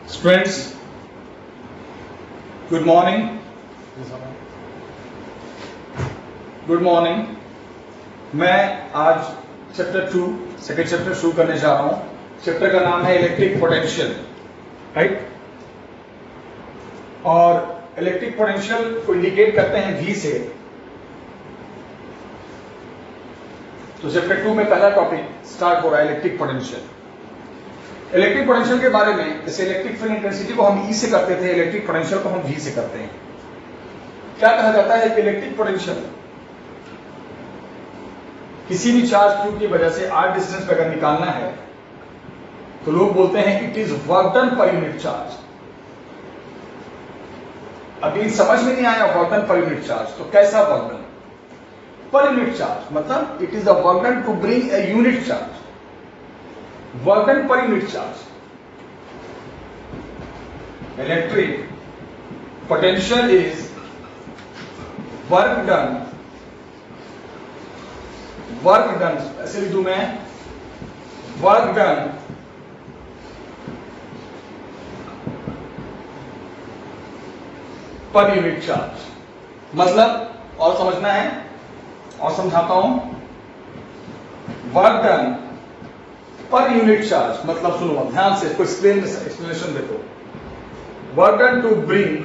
Students, good morning. Good morning. मैं आज chapter 2 second chapter शुरू करने जा रहा हूं। चैप्टर का नाम है इलेक्ट्रिक पोटेंशियल, राइट। और इलेक्ट्रिक पोटेंशियल को इंडिकेट करते हैं V से। तो चैप्टर 2 में पहला टॉपिक स्टार्ट हो रहा है इलेक्ट्रिक पोटेंशियल। इलेक्ट्रिक पोटेंशियल के बारे में, जैसे इलेक्ट्रिक फील्ड इंटेंसिटी को हम E से करते थे, इलेक्ट्रिक पोटेंशियल को हम V से करते हैं। क्या कहा जाता है कि इलेक्ट्रिक पोटेंशियल किसी भी चार्ज Q की वजह से r डिस्टेंस पे अगर निकालना है तो लोग बोलते हैं it is work done per unit charge. अभी समझ में नहीं आया work done per unit charge, तो कैसा work done per unit charge? मतलब it is a work done to bring a unit charge. Work done per unit charge. Electric potential is work done ऐसे लिख दूं मैं, work done per unit charge. मतलब और समझना है और समझाता हूं। Work done per unit charge मतलब सुनो ध्यान से, इसको एक्सप्लेनेशन देखो। Work done to bring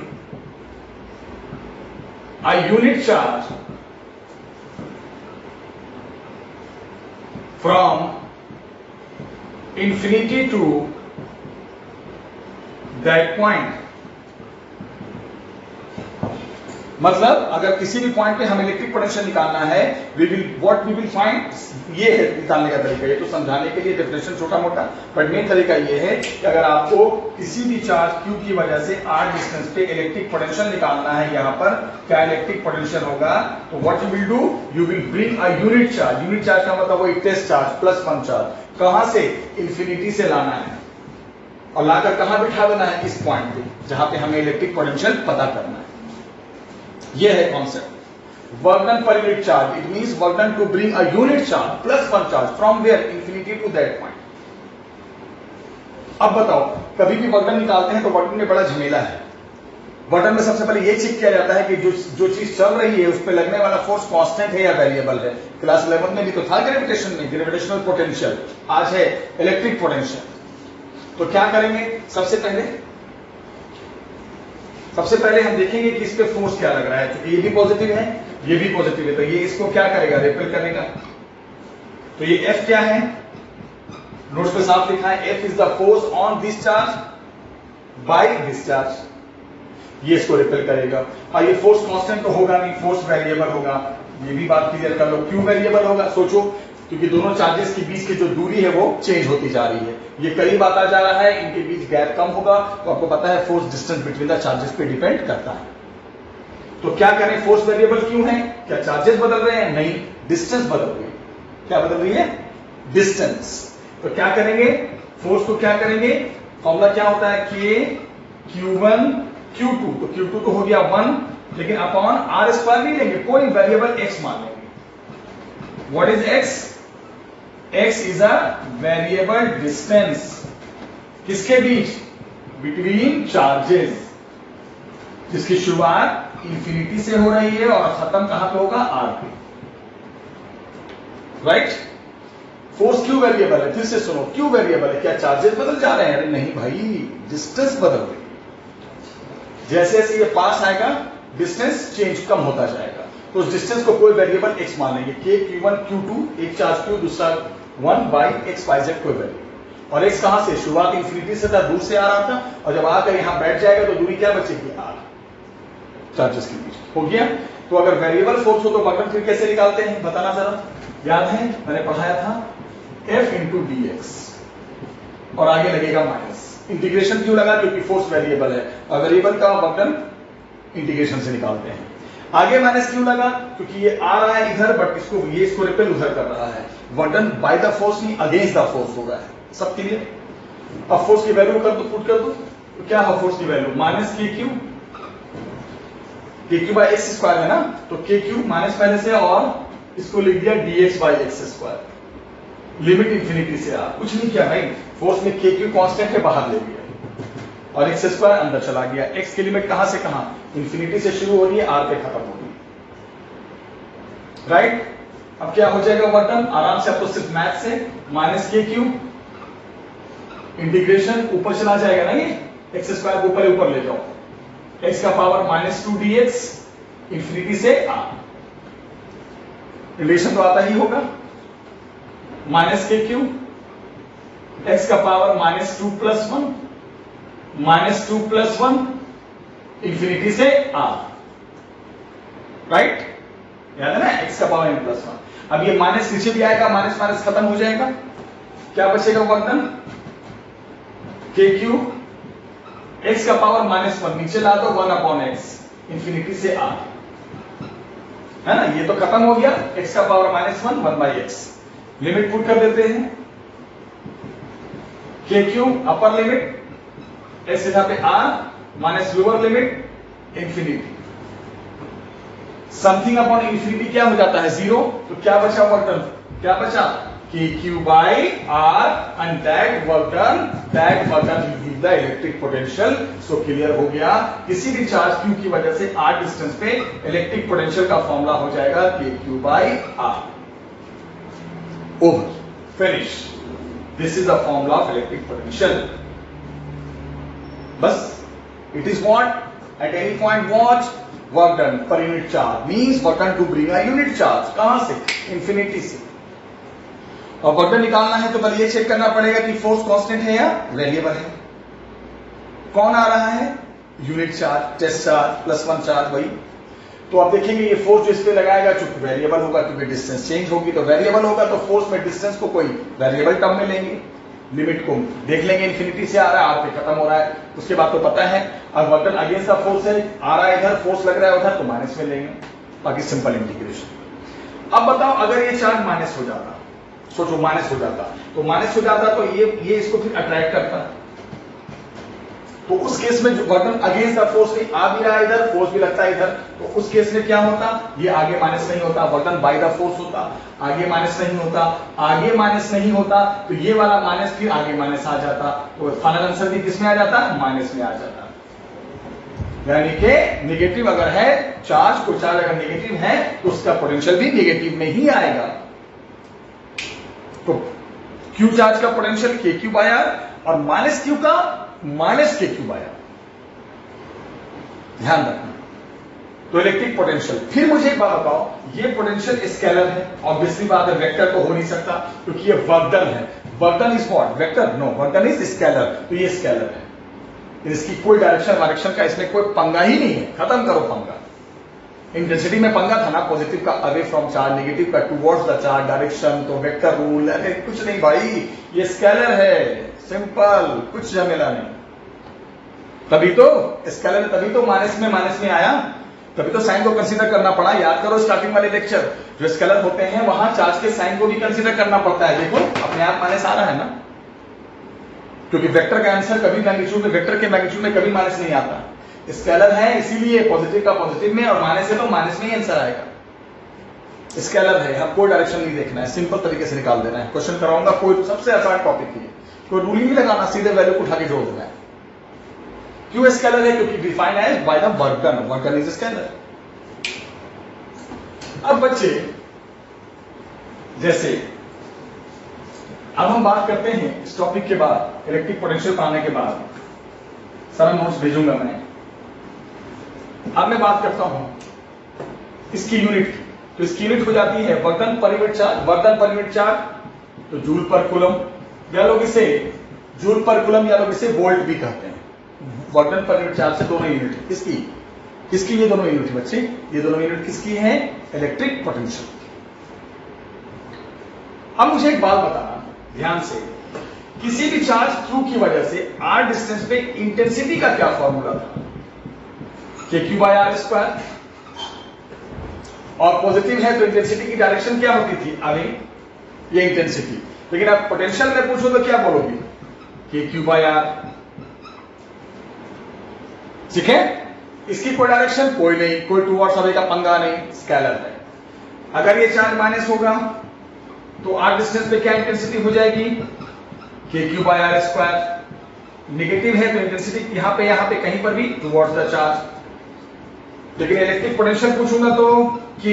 a unit charge from infinity to that point। मतलब अगर किसी भी पॉइंट पे हमें इलेक्ट्रिक पोटेंशियल निकालना है, वी विल फाइंड, ये है निकालने का तरीका। ये तो समझाने के लिए डेफिनेशन छोटा मोटा, बट मेन तरीका ये है कि अगर आपको किसी भी चार्ज Q की वजह से r डिस्टेंस पे इलेक्ट्रिक पोटेंशियल निकालना है, यहां पर क्या इलेक्ट्रिक पोटेंशियल होगा, तो what you will do, you will bring a unit charge. Unit charge का मतलब वही टेस्ट चार्ज +1 चार्ज। कहां से? इन्फिनिटी से लाना है और लाकर कहां बिठा देना है? इस पॉइंट पे जहां पे हमें इलेक्ट्रिक पोटेंशियल पता करना है। ये है concept work done per unit charge. It means work done to bring a unit charge +1 charge from where infinity to that point. अब बताओ, कभी भी वर्क डन निकालते हैं तो वर्क डन में बड़ा झमेला है। वर्क डन में सबसे पहले ये चेक किया जाता है कि जो चीज चल रही है उस पर लगने वाला फोर्स कांस्टेंट है या वेरिएबल है। क्लास 11 में भी तो था ग्रेविटेशन में, ग्रेविटेशनल पोटेंशियल। आज है इलेक्ट्रिक पोटेंशियल। तो क्या करेंगे? सबसे पहले हम देखेंगे कि इस पे फोर्स क्या लग रहा है। तो ये भी पॉजिटिव है, ये भी पॉजिटिव है, तो ये इसको क्या करेगा? रिपेल करेगा। तो ये F क्या है? नोट्स पे साफ लिखा है, F is the force on this charge by this charge. ये इसको रिपेल करेगा। और ये फोर्स कांस्टेंट तो होगा नहीं, फोर्स वेरिएबल होगा। ये भी बात क्लियर कर लो, क्यों वेरिएबल होगा? सोचो, क्योंकि दोनों चार्जेस के बीच की जो दूरी है वो चेंज होती जा रही है। ये करीब आता जा रहा है, इनके बीच गैप कम होगा, तो आपको पता है force distance between the charges पे डिपेंड करता है। तो क्या करें? फोर्स वेरिएबल क्यों है? क्या चार्जेस बदल रहे हैं? नहीं, डिस्टेंस बदल रही है। क्या बदल रही है? डिस्टेंस। तो क्या करेंगे? फोर्स को क्या करेंगे? फॉर्मूला क्या होता है? K Q1 Q2। तो Q2 तो हो गया 1, लेकिन अपॉन r² नहीं लेंगे, कोई वेरिएबल x मान लेंगे। What is x? x is a variable distance. किसके बीच? बिटवीन चार्जेस, जिसकी शुरुआत इंफिनिटी से हो रही है और खत्म कहां पे होगा? r पे, राइट। फोर्स क्यों वेरिएबल है? फिर से सुनो, क्यों वेरिएबल है? क्या चार्जेस बदल जा रहे हैं? अरे नहीं भाई, डिस्टेंस बदल रही है। जैसे जैसे ये पास आएगा डिस्टेंस चेंज कम होता जाएगा। तो उस डिस्टेंस को कोई वेरिएबल x मान लेंगे। K Q1 Q2, एक चार्ज Q, दूसरा 1 बाई x y z कोई वेरिएबल। और x कहां से? शुरुआत इंफिनिटी से था, दूर से आ रहा था, और जब आकर यहां बैठ जाएगा तो दूरी क्या बचेगी? r, चार्जेस के बीच। हो गया। तो अगर वेरिएबल फोर्स हो तो वर्क डन फिर कैसे निकालते हैं? बताना जरा। याद है मैंने पढ़ाया था, F × dx, और आगे लगेगा माइनस। इंटीग्रेशन क्यों लगा? क्योंकि फोर्स वेरिएबल है, और वेरिएबल का वर्क डन इंटीग्रेशन से निकालते हैं। आगे माइनस क्यों लगा? क्योंकि ये आ रहा है इधर, बट इसको रिपेल उधर कर रहा है। Work done by the force नहीं, अगेंस्ट द फोर्स हो रहा है। सब क्लियर? अब फोर्स की वैल्यू कर दो, पुट कर दो। तो क्या है फोर्स की वैल्यू? -KQ/x² है ना, तो KQ माइनस पहले से, और इसको लिख दिया dx/x²। लिमिट इंफिनिटी से आ, कुछ नहीं किया भाई, फोर्स में KQ कांस्टेंट है, बाहर ले लिया। और एक्स स्क्वायर अंदर चला गया। एक्स की लिमिट कहां से कहां? इंफिनिटी से शुरू हो रही है, आर पे खत्म हो रही है, राइट। अब क्या हो जाएगा वर्क डन? आराम से, अब तो सिर्फ मैथ से माइनस के क्यूब इंटीग्रेशन ऊपर चला जाएगा ना, ये एक्स स्क्वायर को ऊपर ले जाओ, एक्स का पावर -2 dx इंफिनिटी से आर, रिलेशन तो आता ही होगा, माइनस के क्यूब एक्स का पावर -2 + 1 -2 + 1 इंफिनिटी से आर, राइट। याद है ना, एक्स का पावर n+1। अब ये माइनस नीचे भी आएगा, माइनस माइनस खत्म हो जाएगा, क्या बचेगा वर्क डन? के क्यूब एक्स का पावर -1 नीचे ला दो, 1/x इंफिनिटी से आर, है ना। ये तो खत्म हो गया, एक्स का पावर -1 1/x, लिमिट पुट कर देते हैं, के क्यूब अपर लिमिट एक्स यहां पे R minus lower limit infinity, something upon infinity क्या हो जाता है? 0। तो क्या बचा वर्क डन? क्या बचा? K Q by R, and that work done will give the electric potential. So clear हो गया, किसी भी चार्ज क्यू की वजह से आर डिस्टेंस पे इलेक्ट्रिक पोटेंशियल का फॉर्मूला हो जाएगा K Q by R. Over, finish. This is the formula of electric potential. बस, it is what at any point what work done per unit charge, means work done to bring a unit charge, कहां से? Infinity से। और work done निकालना है तो पहले ये चेक करना पड़ेगा कि फोर्स कांस्टेंट है या वेरिएबल है। कौन आ रहा है? Unit charge, test charge, +1 charge, वही। तो आप देखेंगे ये फोर्स जो इस पे लगाएगा, चूंकि वेरिएबल होगा, क्योंकि डिस्टेंस चेंज होगी, तो वेरिएबल होगा तो फोर्स में डिस्टेंस को कोई वेरिएबल टर्म में लेंगे, लिमिट को देख लेंगे, इंफिनिटी से आ रहा है, आर पे खत्म हो रहा है, उसके बाद तो पता है। अब work done against the force है, आ रहा है इधर, फोर्स लग रहा है उधर, तो माइनस में लेंगे, बाकी सिंपल इंटीग्रेशन। अब बताओ, अगर ये चार्ज माइनस हो जाता, सोचो माइनस हो जाता, तो माइनस हो जाता तो ये इसको फिर अट्रैक्ट करता, तो उस केस में जो work done against the force नहीं आ भी रहा है, इधर फोर्स भी लगता है इधर, तो उस केस में क्या होता? ये आगे माइनस नहीं होता, work done by the force होता, आगे माइनस नहीं होता, आगे माइनस नहीं होता, तो ये वाला माइनस फिर आगे माइनस आ जाता, तो फाइनल आंसर भी किस में आ जाता? माइनस में आ जाता। यानी कि नेगेटिव अगर है चार्ज, कोई चार्ज अगर नेगेटिव है तो उसका पोटेंशियल भी नेगेटिव में ही आएगा। तो क्यू चार्ज का पोटेंशियल के क्यू बाय आर, और माइनस क्यू का माइनस के क्यू बाय आर, ध्यान रखना। तो इलेक्ट्रिक पोटेंशियल, फिर मुझे एक बात बताओ, ये पोटेंशियल स्केलर है, ऑब्वियसली बात है, वेक्टर तो हो नहीं सकता क्योंकि ये वर्क डन है। Work done is what? Vector? No, work done is scalar, तो ये स्केलर है, इसकी कोई डायरेक्शन वायरेक्शन का इसमें कोई पंगा ही नहीं है, खत्म करो पंगा। इंटेंसिटी में पंगा था ना, पॉजिटिव का अवे फ्रॉम चार्ज, नेगेटिव का टुवर्ड्स द चार्ज, डायरेक्शन तो वेक्टर रूल, अरे कुछ नहीं भाई, ये स्केलर है, सिंपल, कुछ झमेला नहीं। तभी तो स्केलर, तभी तो माइनस में आया, तभी तो साइन को कंसीडर करना पड़ा। याद करो स्टार्टिंग वाले लेक्चर, जो स्केलर होते हैं वहां चार्ज के साइन को भी कंसीडर करना पड़ता है। देखो अपने आप माइनस आ रहा है ना, क्योंकि वेक्टर का आंसर कभी मैग्नीट्यूड में, वेक्टर के मैग्नीट्यूड में कभी माइनस नहीं आता, स्केलर है इसीलिए पॉजिटिव का पॉजिटिव में और माइनस है तो माइनस में ही आंसर आएगा। स्केलर है, अब कोई डायरेक्शन नहीं देखना है, सिंपल तरीके से निकाल देना है। क्वेश्चन कराऊंगा, कोई सबसे आसान टॉपिक है, कोई रूल ही नहीं लगाना, सीधे वैल्यू को उठा के जोड़ देना है। क्यों स्केलर है? क्योंकि define as by the work done, work done is scalar. अब बच्चे जैसे अब हम बात करते हैं इस टॉपिक के बाद, इलेक्ट्रिक पोटेंशियल पाने के बाद सारा नोट्स भेजूंगा मैं। अब मैं बात करता हूं इसकी यूनिट, तो इसकी यूनिट हो जाती है work done per unit charge, work done per unit charge तो जूल पर कूलम, या लोग इसे जूल पर कूलम या लोग इसे वोल्ट भी कहते हैं। Work done per unit charge से दोनों यूनिट किसकी? किसकी ये दोनों यूनिट बच्चे? ये दोनों यूनिट किसकी है? Electric potential. अब मुझे एक बात बताना ध्यान से, किसी भी चार्ज क्यू की वजह से आर डिस्टेंस पे इंटेंसिटी का क्या फॉर्मूला था? के क्यू बाय आर स्क्वायर, और पॉजिटिव है तो इंटेंसिटी की डायरेक्शन क्या होती थी? अवे, ये इंटेंसिटी। लेकिन आप पोटेंशियल में पूछो तो क्या बोलोगे? के क्यू बाय आर, ठीक है। इसकी कोई डायरेक्शन कोई नहीं, कोई टुवर्ड्स अवे का पंगा नहीं, स्केलर है। अगर ये चार्ज माइनस होगा तो आर डिस्टेंस पे क्या इंटेंसिटी हो जाएगी? K Q by R square, negative है तो इंटेंसिटी यहां पे कहीं पर भी टुवर्ड्स द चार्ज। लेकिन इलेक्ट्रिक पोटेंशियल पूछूंगा तो K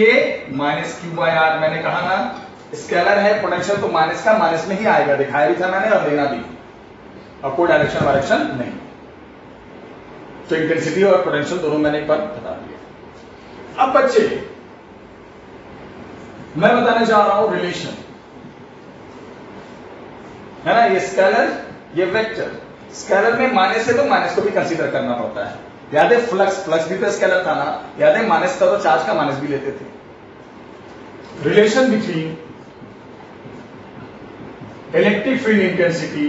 minus Q by R. मैंने कहा ना स्केलर है, पोटेंशियल तो माइनस का माइनस में ही आएगा, दिखाया भी था मैंने और देना भी, अब कोई डायरेक्शन वायरेक्शन नहीं। तो इंटेंसिटी और पोटेंशियल दोनों मैंने एक बार बता दिया। अब बच्चे मैं बताने जा रहा हूं रिलेशन, है ना, ये स्केलर ये वेक्टर। स्केलर में माइनस है तो माइनस को भी कंसीडर करना पड़ता है। याद है फ्लक्स भी तो स्केलर था ना, याद है माइनस था तो चार्ज का माइनस भी लेते थे। Relation between electric field intensity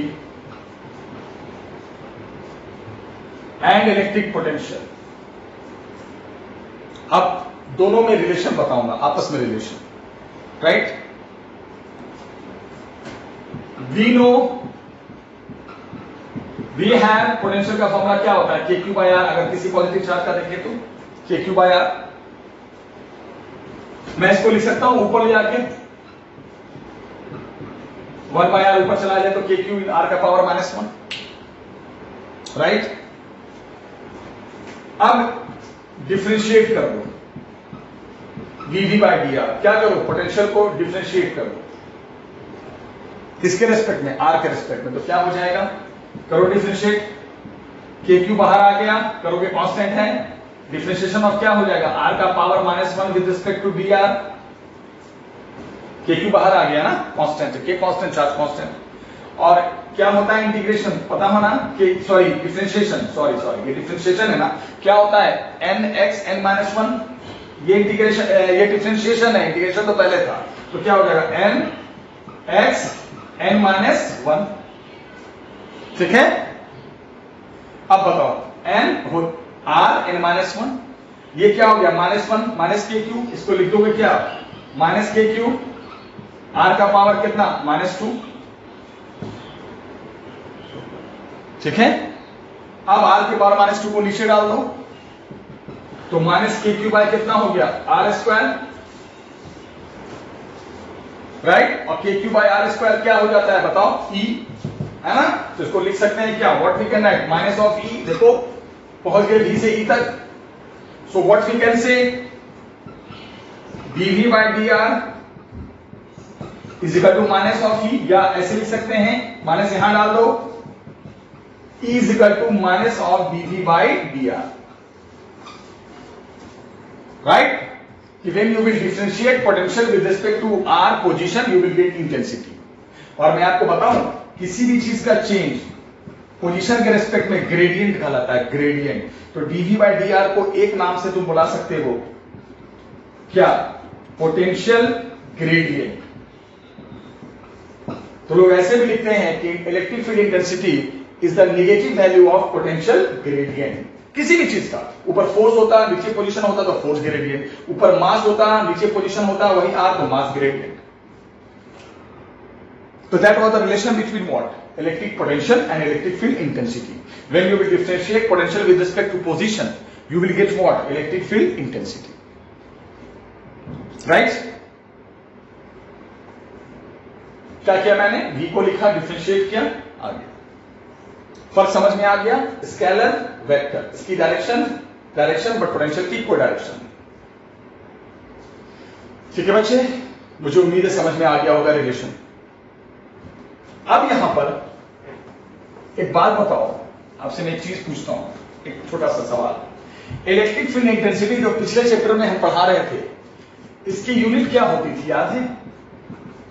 and electric potential. अब दोनों में रिलेशन बताऊंगा, आपस में relation, right. We have potential का फॉर्मूला क्या होता है, के क्यू बाय आर। अगर किसी पॉजिटिव चार्ज का देखें तो के क्यू बाय आर। मैं इसको लिख सकता हूं ऊपर ले जाके 1 बाय आर ऊपर चला जाए तो के क्यू आर का पावर -1, राइट। अब डिफरेंशिएट कर दो वी बाय डी आर। क्या करो, पोटेंशियल को डिफरेंशिएट करो, किसके रेस्पेक्ट में, आर के रेस्पेक्ट में। तो क्या हो जाएगा, करो डिफरेंशिएट, के क्यू बाहर आ गया, करोगे कांस्टेंट है, डिफरेंशिएशन ऑफ क्या हो जाएगा, आर का power -1 with respect to D R. K Q बाहर आ गया ना, कांस्टेंट, के कांस्टेंट, चार्ज कांस्टेंट। और क्या होता है इंटीग्रेशन, पता होना कि सॉरी डिफरेंशिएशन, सॉरी ये डिफरेंशिएशन है ना, क्या होता है nx n-1। ये इंटीग्रेशन, ये डिफरेंशिएशन है, इंटीग्रेशन तो पहले था। तो क्या हो जाएगा nx n-1, ठीक है। अब बताओ n r n-1, ये क्या हो गया -1 माइनस के क्यू। इसको लिख दोगे क्या, माइनस के क्यू, r का पावर कितना -2, ठीक है। अब r के पावर -2 को नीचे डाल दो तो माइनस के क्यू बाय कितना हो गया, r², राइट। और के क्यू बाय r² क्या हो जाता है बताओ, e, है ना। तो इसको लिख सकते हैं क्या, what we can write minus of e। देखो पहुंच गए v से e तक। So what we can say dv by dr is equal to minus of e, या ऐसे लिख सकते हैं, माइनस यहां डाल दो, E is equal to minus of dv by dr, right? When you will differentiate potential with respect to r position, you will get intensity. और मैं आपको बताऊं, किसी भी चीज का चेंज पोजीशन के रेस्पेक्ट में ग्रेडियंट कहलाता है, ग्रेडियंट। तो dv by dr को एक नाम से तुम बुला सकते हो, क्या, पोटेंशियल ग्रेडियंट। तो लोग ऐसे भी लिखते हैं कि electric field intensity is the negative value of potential gradient. किसी भी चीज का, ऊपर फोर्स होता, नीचे पोजीशन होता तो फोर्स ग्रेडियंट, ऊपर मास होता, नीचे पोजीशन होता, वही आर तो मास ग्रेडियंट। तो that was the relation between what, electric potential and electric field intensity. When you will differentiate potential with respect to position, you will get what, electric field intensity, right. क्या किया मैंने, v को लिखा, differentiate किया, आ गया। फर्क समझ में आ गया, स्केलर वेक्टर, इसकी डायरेक्शन बट पोटेंशियल की कोई डायरेक्शन। ठीक है बच्चे, मुझे उम्मीद है समझ में आ गया होगा रिलेशन। अब यहां पर एक बात बताओ, आपसे मैं एक चीज पूछता हूं, एक छोटा सा सवाल। इलेक्ट्रिक फील्ड इंटेंसिटी जो पिछले चैप्टर में हम पढ़ा रहे थे, इसकी यूनिट क्या होती थी याद है,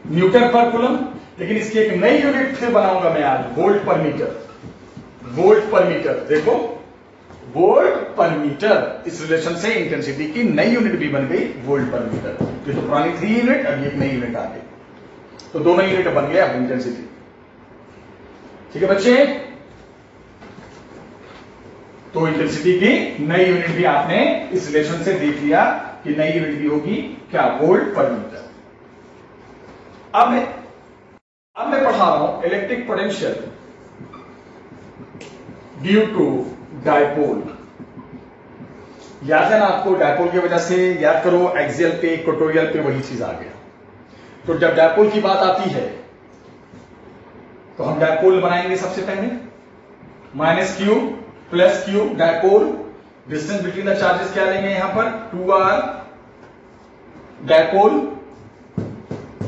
न्यूटन पर कूलम। लेकिन इसकी एक नई यूनिट फिर बनाऊंगा मैं आज, वोल्ट पर मीटर। वोल्ट पर मीटर, देखो वोल्ट पर मीटर, इस रिलेशन से इंटेंसिटी की नई यूनिट भी बन गई वोल्ट पर मीटर। ये तो पुरानी थी यूनिट, अब एक नई यूनिट आ गई, तो दोनों यूनिट बन गया अब इंटेंसिटी। ठीक है बच्चे, तो इंटेंसिटी की नई यूनिट भी आपने इस रिलेशन से देख लिया कि नई यूनिट भी होगी क्या, वोल्ट पर मीटर। अब मैं पढ़ा रहा हूं electric potential due to dipole. याद है ना आपको, डायपोल की वजह से, याद करो एक्सियल पे, इक्वेटोरियल पे वही चीज आ गया। तो जब डायपोल की बात आती है तो हम डायपोल बनाएंगे सबसे पहले, minus Q plus Q dipole, distance between the charges क्या लेंगे यहां पर 2r डायपोल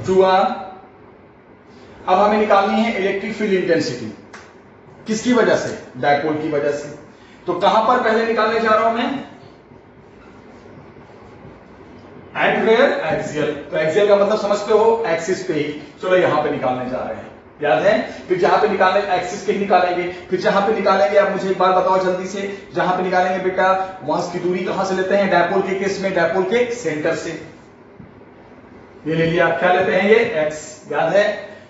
2r। अब हमें निकालनी है इलेक्ट्रिक फील्ड इंटेंसिटी, किसकी वजह से? डायपोल की वजह से। तो कहां पर पहले निकालने जा रहा हूं मैं? At where? एक्सियल। तो एक्सियल का मतलब समझते हो, एक्सिस पे ही। चलो यहां पे निकालने जा रहे हैं, याद है? फिर जहां पे निकालने एक्सिस पे ही निकालेंगे, फिर जहां पे निकालेंगे आप मुझे एक बार बताओ जल्दी से, जहां पे निकालेंगे बेटा वहां की दूरी कहां से लेते हैं? डायपोल के केस में डायपोल के सेंटर से। ये ले लिया, क्या लेते हैं? ये एक्स, याद है?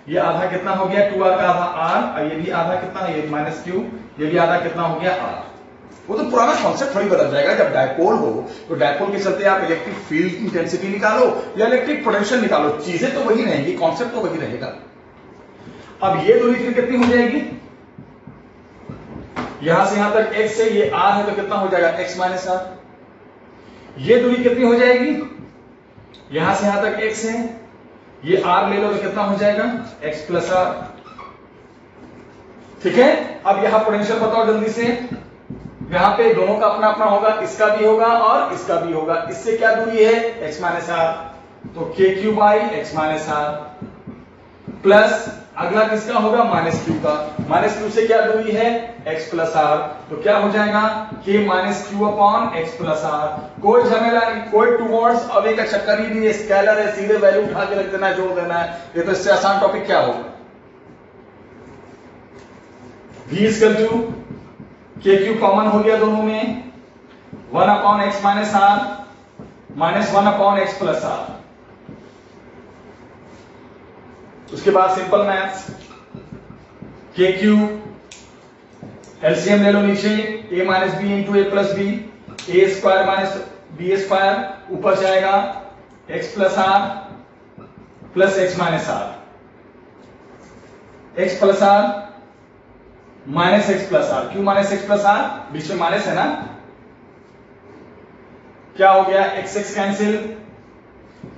ये आधा कितना हो गया? 2r का आधा r, और ये भी आधा कितना है? ये माइनस क्यू, ये भी आधा कितना हो गया? r। वो तो पुराना कॉन्सेप्ट थोड़ी बदल जाएगा। जब डायपोल हो तो डायपोल के चलते आप इलेक्ट्रिक फील्ड इंटेंसिटी निकालो या इलेक्ट्रिक पोटेंशियल निकालो, चीजें तो वही रहेंगी, कॉन्सेप्ट तो वही रहेगा। अब ये दूरी फिर कितनी हो जाएगी? यहां से यहां तक x है, ये r है, तो कितना हो जाएगा? x minus r। ये दूरी कितनी हो जाएगी? यहां से यहां तक x है, ये r ले लो तो कितना हो जाएगा? x plus r। ठीक है, अब यहां पोटेंशियल बताओ जल्दी से। यहां पे दोनों का अपना अपना होगा, इसका भी होगा और इसका भी होगा। इससे क्या दूरी है? x माइनस r, तो के Q by x minus r plus अगला किसका होगा? माइनस क्यू का। माइनस क्यू से क्या दूरी है? x प्लस r, तो क्या हो जाएगा? k minus Q upon x plus r। कोई झमेला नहीं, कोई टुवर्ड्स अवे का चक्कर ही नहीं है, स्केलर है, सीधे वैल्यू उठा के रख देना है, जोड़ देना है। ये तो इससे आसान टॉपिक क्या होगा? v equal to K Q common हो गया दोनों में, 1 upon x minus r minus 1 upon x plus r। उसके बाद simple maths, K Q LCM ले लो नीचे, a minus B into A plus B, A square minus B square, ऊपर जाएगा x plus r plus x minus r, x plus r minus x plus R. क्यों minus x plus R? बीच में minus है ना, क्या हो गया? X X cancel,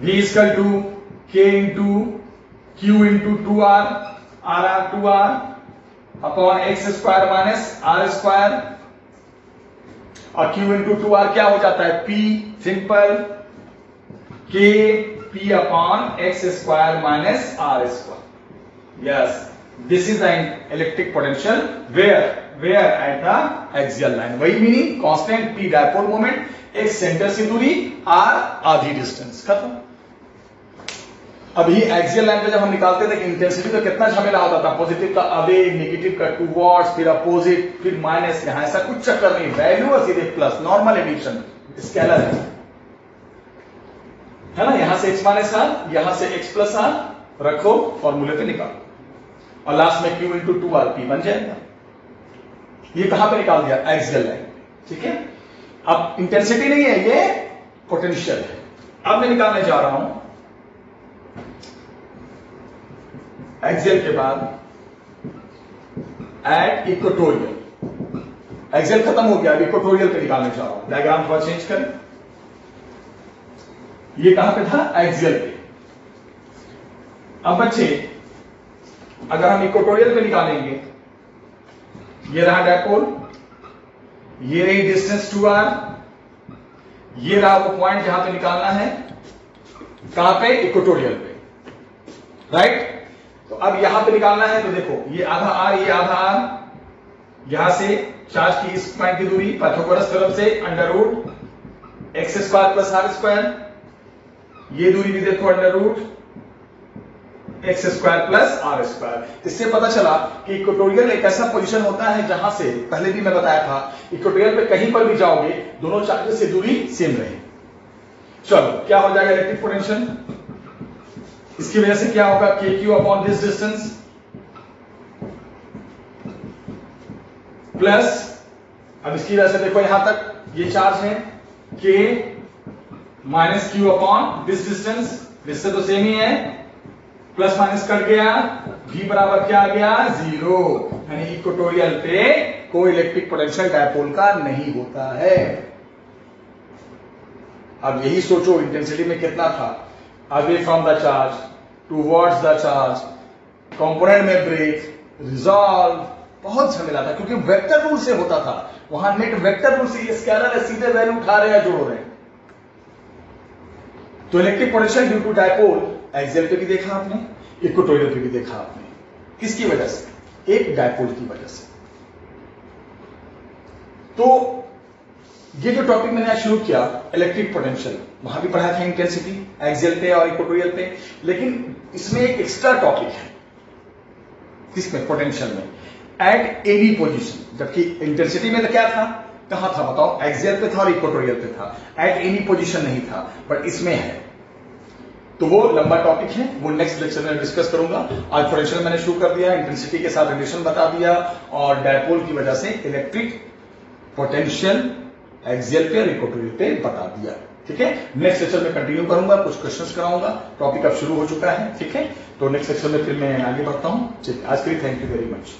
v equal to K into Q into 2r, R R 2r upon X square minus R square, और Q into 2r क्या हो जाता है? p, simple, K p upon X square minus R square. Yes, this is the electric potential where at the axial line। वही meaning, constant p dipole moment, एक centre से दूरी r, आधी distance, खत्म। अभी एक्सियल लाइन पे जब हम निकालते थे इंटेंसिटी तो कितना झमेला होता था, पॉजिटिव का अवे, नेगेटिव का टूवर्ड्स, फिर अपोजिट, फिर माइनस। यहां ऐसा कुछ चक्कर नहीं, वैल्यू और सीधे प्लस, नॉर्मल एडिशन, स्केलर है ना। यहां से x माइनस r, यहां से x प्लस r रखो, फॉर्मूले पे निकालो, और लास्ट में q इंटू 2rp बन जाएगा। ये कहां पे निकाल दिया? Axial line. ठीक है, अब इंटेंसिटी नहीं है, ये पोटेंशियल है। अब मैं निकालने जा रहा हूं एक्सियल के बाद एट इक्वेटोरियल। एक्सियल खत्म हो गया, अब इक्वेटोरियल पे निकालने जा रहा हूं। डायग्राम थोड़ा चेंज करें, ये कहां पे था? एक्सियल पे। अब बच्चे अगर हम इक्वेटोरियल पे निकालेंगे, ये रहा डायपोल, ये रही डिस्टेंस 2r, ये रहा वो पॉइंट जहां पे निकालना है, कहां पे? इक्वेटोरियल पे, राइट। तो अब यहां पे निकालना है, तो देखो ये आधा r, ये आधा r, यहां से चार्ज की इस पॉइंट की दूरी पाइथागोरस थ्योरम से under root x square plus R square, ये दूरी भी देखो under root x square plus R square. इससे पता चला कि इक्वेटोरियल एक ऐसा पोजीशन होता है जहां से, पहले भी मैं बताया था, इक्वेटोरियल पे कहीं पर भी जाओगे दोनों चार्जेस से दूरी सेम रहे। चलो क्या हो जाएगा इलेक्ट्रिक पोटेंशियल? इसकी वजह से क्या होगा? के Q upon this distance plus, अब इसकी वजह से देखो यहां तक ये चार्ज है, के minus Q upon this distance, इससे तो सेम ही है, प्लस माइनस कट गया, v बराबर क्या आ गया? 0। यानी इक्वेटोरियल पे कोई इलेक्ट्रिक पोटेंशियल डायपोल का नहीं होता है। अब यही सोचो इंटेंसिटी में कितना था, away from the charge towards the charge, component में ब्रेक, रिजॉल्व, बहुत झमेला था, क्योंकि वेक्टर रूल से होता था, वहां नेट वेक्टर रूल से, ये स्केलर है, सीधे वैल्यू उठा रहे हैं, जोड़ रहे हैं। तो electric potential due to dipole axial पे भी देखा आपने, इक्वेटोरियल पे भी देखा आपने। किसकी वजह से? एक डायपोल की वजह से। तो ये जो टॉपिक मैंने आज शुरू किया इलेक्ट्रिक पोटेंशियल, वहां भी पढ़ा था इंटेंसिटी एक्सियल पे और इक्वेटोरियल पे, लेकिन इसमें एक एक्स्ट्रा टॉपिक है। किसमें? पोटेंशियल में, एट एनी पोजीशन। जबकि इंटेंसिटी में तो क्या था, कहां था बताओ? एक्सियल पे था और इक्वेटोरियल पे था, एट एनी पोजीशन नहीं था, बट इसमें है। तो वो लंबा टॉपिक है, वो नेक्स्ट लेक्चर में डिस्कस करूंगा। आज पोटेंशियल मैंने शुरू कर दिया, इंटेंसिटी के साथ रिलेशन बता दिया, और डायपोल की वजह से इलेक्ट्रिक पोटेंशियल एक्सियल पे और इक्वेटोरियल पे बता दिया। ठीक है, नेक्स्ट लेक्चर में कंटिन्यू करूंगा, कुछ क्वेश्चंस कराऊंगा। टॉपिक अब शुरू हो चुका है। ठीक है, तो नेक्स्ट लेक्चर में फिर मैं आगे बढ़ता हूं। आज के लिए थैंक यू वेरी मच।